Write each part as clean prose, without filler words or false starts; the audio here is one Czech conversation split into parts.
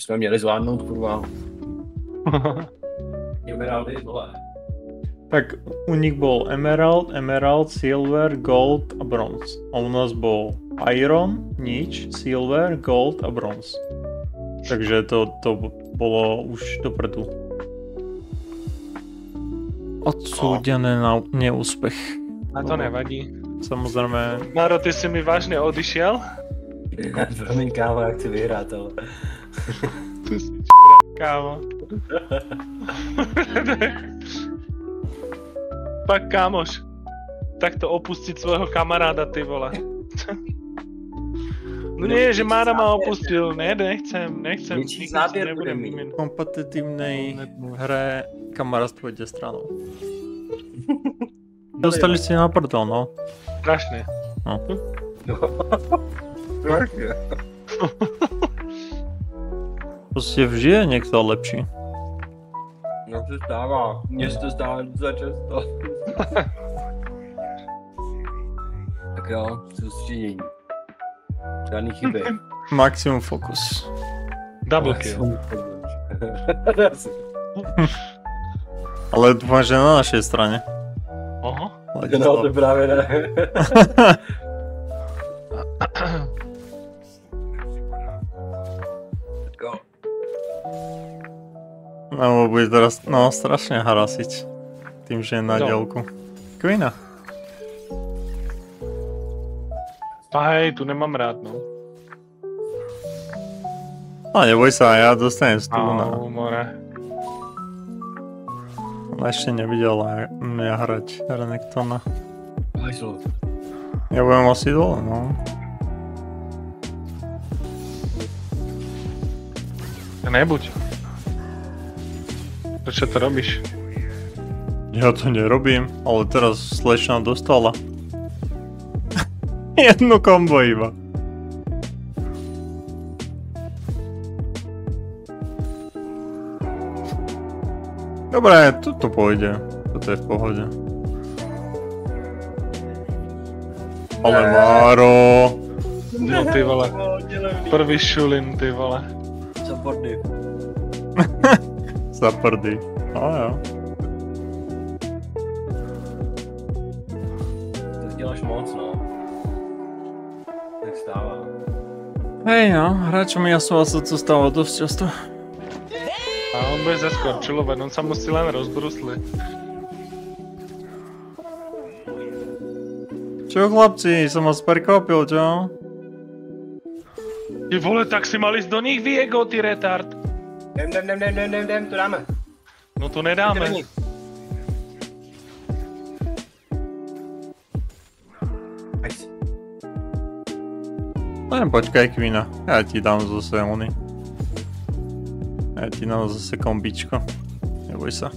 jsme měli zvládnout, kurva. Emeraldy, vole. Tak u nich bol Emerald, Silver, Gold a Bronze. A u nás bol Iron, nič, Silver, Gold a Bronze. Takže to bolo už dopredu odsúdené na neúspech. A to nevadí. Samozrejme. Maro, ty si mi vážne odišiel? Promiň, kámo, jak chci vyhrát, ale... Tu si kámo. Fakt, kámoš. Takto opustiť svojho kamaráda, ty vole. No nie, že Mára ma opustil. Ne, nechcem. Ničí záběr bude mít. V kompetitívnej hre kamarátstvo ide stranou. Dostali ste na prdel, no. Strašne. No. Proste vždy je niekto lepší. No to stává. Mně se to stává docela často. Tak jo, soustředění. Žádný chyby. Maximum focus. Double kill. Ale dúfam, že na našej strane. Oho. No to právě ne. No, bude teraz strašne harasiť tým, že je na diaľku. Queena. Hej, tu nemám rád, no. A neboj sa, ja dostanem stúna. more. Ona ešte nevidela mňa hrať Renektóna. Hajslo. Ja budem asi dole, no. Nebuď. Prečo to robíš? Ja to nerobím, ale teraz slečna dostala. Jednu kombo iba. Dobre, toto pôjde. Toto je v pohode. Ale Máro. No ty vole. Prvý šulin, ty vole. Supporty. Za prdy. No jo. To děláš moc, no. Tak stává. Hej no, hráčom Yasuo sa to stáva dosť často. A on bude zeskorčilovať, on sa musí len rozbrusliť. Čo chlapci, som vás prekvapil, čo? Ty vole, tak si mal ísť do nich, Viego, ty retard. Jdem, to dáme. No to nedáme. Len počkaj, Queena, ja ti dám zase ony. Ja ti dám zase kombičko. Neboj sa.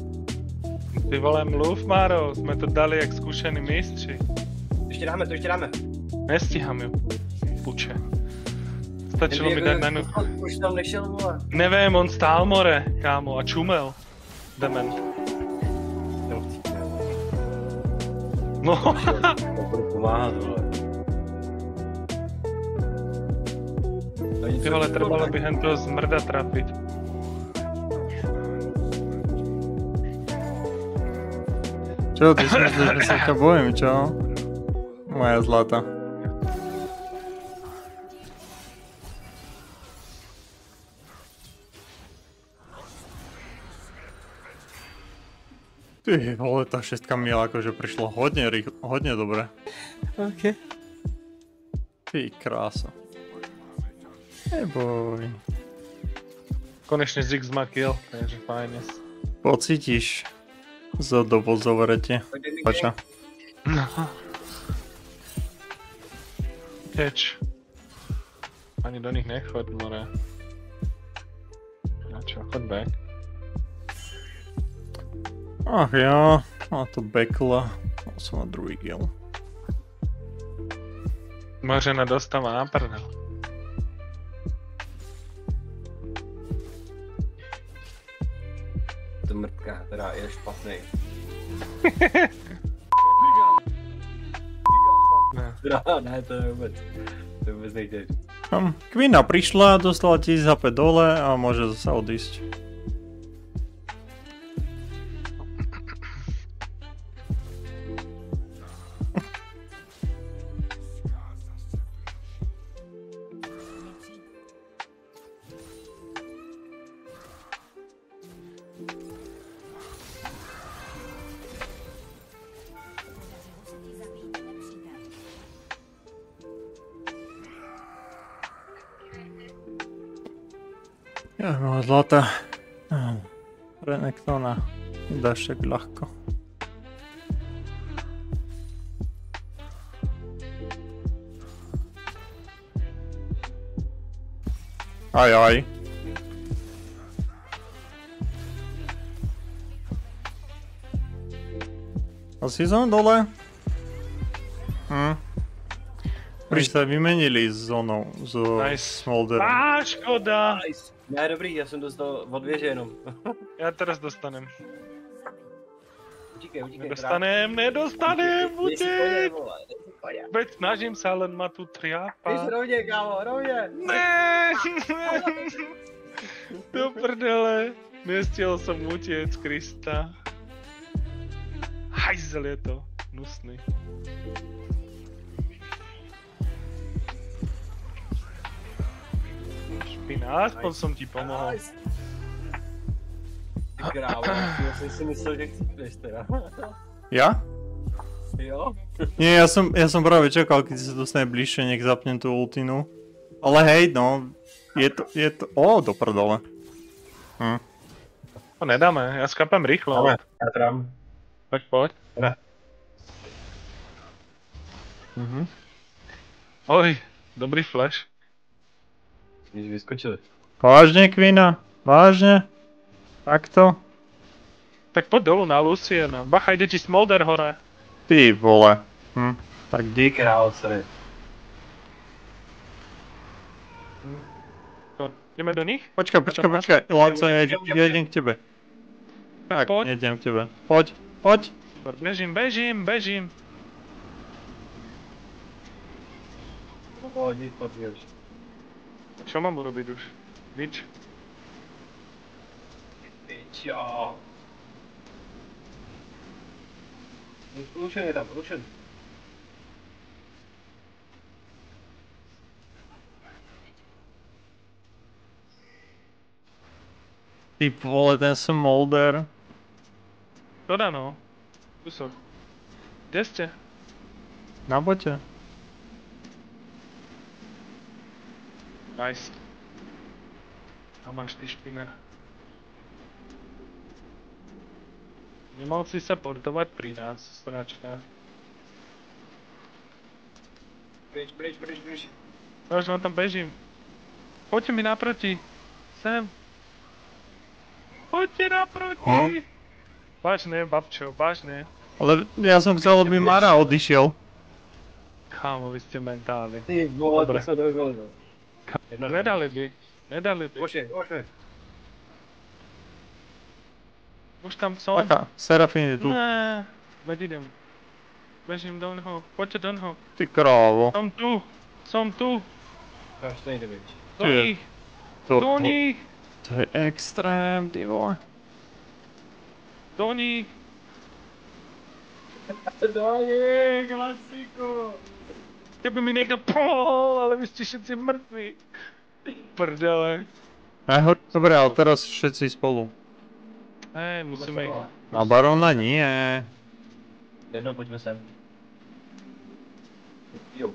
Ty vole, mluv, Máro, sme to dali jak skúšení mistři. To ještě dáme. Nestíham ju. Puče. Stačilo mi dať na ňu. Už tam nešel, vole. Neviem, on stál more, kámo, a čumel. Dement. No. Budu pomáhat, vole. Ty vole, trebalo by hen toho zmrda trafiť. Čo, ty si myslíš, že sa ťa bojím, čo? Moja zlata. Ty vole, tá šestka mi akože prišla hodne dobre. OK. Ty krása. Neboj. Konečne Ziggs má kill, takže fajne. Pocítiš za dovozovrete. Pača. Teč. Ani do nich nechod, more. A čo, chod back. Ach ja, má to backla. Mal som na druhý kill. Mařena dostáva na prdel. To mrtka, teda je špatný. Ne. Ne, to je vůbec nejde. Kvina prišla, dostala 1000 HP dole a môže zase odísť. Ja mám zlata. Renektona. Dáš tak ľahko. Aj. Asi som dole. Už sa vymenili s zónou, s Smolderom. Škoda! Nice. Ne, dobrý, já jsem dostal od věže jenom. Ja teraz dostanem. Utíkej. Nedostanem, Dej si koně, vole, dej si koně. Veď snažím sa, len ma tu Dej si triápa. rovně, kámo, rovně. Ne! Do prdele. Nestiel som utiec, Krista. Hajzel je to. Hnusný. Špina, aspoň som ti pomohol. Nice. Ty krávo, já jsem si myslel, že chcípneš teda. Ja? Jo? Nie, ja som práve čakal, keď sa dostane bližšie, nech zapnem tú ultinu. Ale hej, no, je to, do prdele. To nedáme, ja skapem rýchlo. Ale, já trám. Poď. Ne. Oj, dobrý flash. Když vyskočili. Vážne, Kvina? Vážne? Takto? Tak poď dolu na Luciana. Bacha, ide ti Smolder hore. Ty vole. Tak dík. Krávo, sorry. Ideme do nich? Počkaj. Lanco, ja idem k tebe. Tak, Poď. idem k tebe. Poď. Bežím. Pohodí, podvíš. Čo mám urobiť už? Nič. Pičo. Lučen je tam, Lučen. Ty vole, ten Smolder. Škoda no. Kusok. Kde ste? Na bote. Nice. A máš ty špiner. Nemal si sa portovať pri nás, sračka. Pryč. Ja už vám tam bežím. Poďte mi naproti. Sem. Poďte naproti. Vážne, babčo, vážne. Ale ja som chcel, aby Mara odišiel. Kámo, vy ste mentálni. Ty vole, Dobre. to se dovolil. Nedali by. Ošej. Už tam som. Taká, Serafín je tu. Ne, veď idem. Bežím do neho, poďte do neho. Ty krávo. Som tu. Až to nejde víc. Do nich, do nich, To je extrém, ty vole. do nich. Dáje, klasiku. Keby mi niekto pomohol, ale vy ste všetci mŕtvi. Prdele. Dobre, ale teraz všetci spolu. Musíme ich. Na Barona nie. Jedno, pojďme sem. Jo,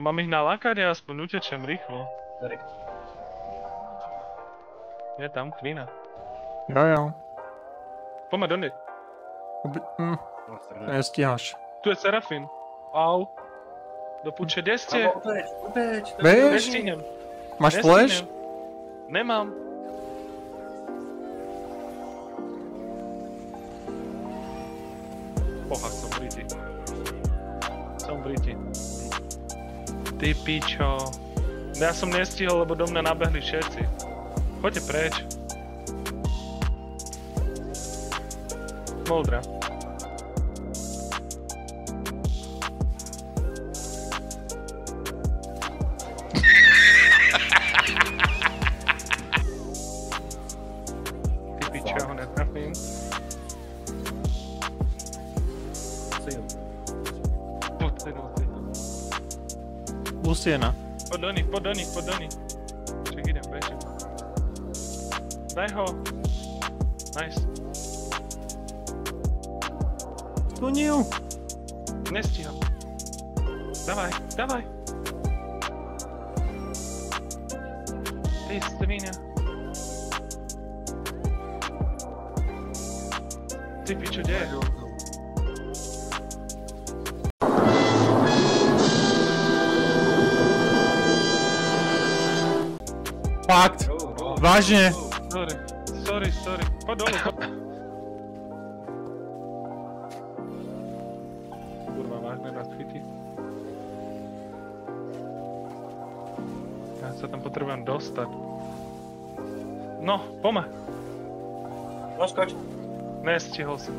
Mám ich nalákať a aspoň utečem rýchlo. tady. Je tam Kvina. Jo. Poďme do nej. Nestíhaš. Tu je Serafín. Au. Do puče, kde ste? Uteč. Bež. Nestíhnem. Máš flash? Nemám. Boha, som Briti. Ty pičo. Ja som nestihol, lebo do mňa nabehli všetci. Poďte preč. Moldra. Luciana. Poď do nich. Čak idem, bežím. Daj ho. Nice. Tuniu. Nestíham. Davaj. Ty svinia. Ty pičo, kde je? Fakt. Vážne. Sorry. Poď dolu. Kurva, vážne nás chytí. Ja sa tam potrebujem dostať. No, poďme. Rozkoč. Nestihol som.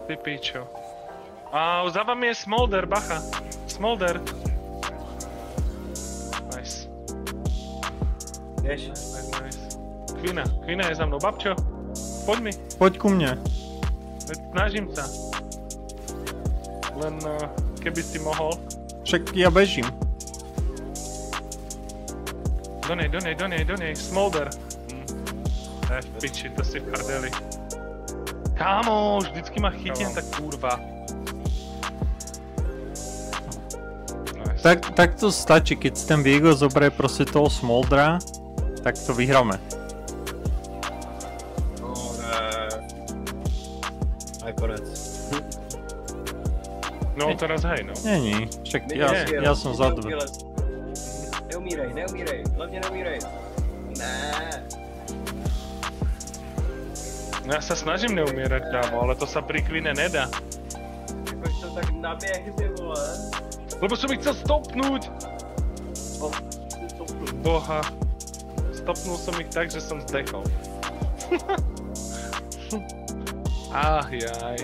Ty pičo. A za vami je Smolder, bacha. Smolder. Nice. Vieš? Nice. Kvina je za mnou. Babčo, poď mi. Poď ku mne. Snažím sa. Len keby si mohol. Však ja bežím. Do nej. Smolder. V piči, to si v prdeli. Kámo, vždycky ma chytím, tak kurva. Nice. Tak to stačí, keď si ten Viego zoberie proste toho Smoldera, tak to vyhráme. No, aj konec. No teraz hej, no. Nie, však ja som za dve. Neumírej, hlavne neumírej. Ja sa snažím neumierať, kámo, ale to sa pri Kvine nedá. Jakož to tak naběh, ty vole. Lebo som ich chcel stopnúť! Boha. Stopnul som ich tak, že som zdechol. Jaj.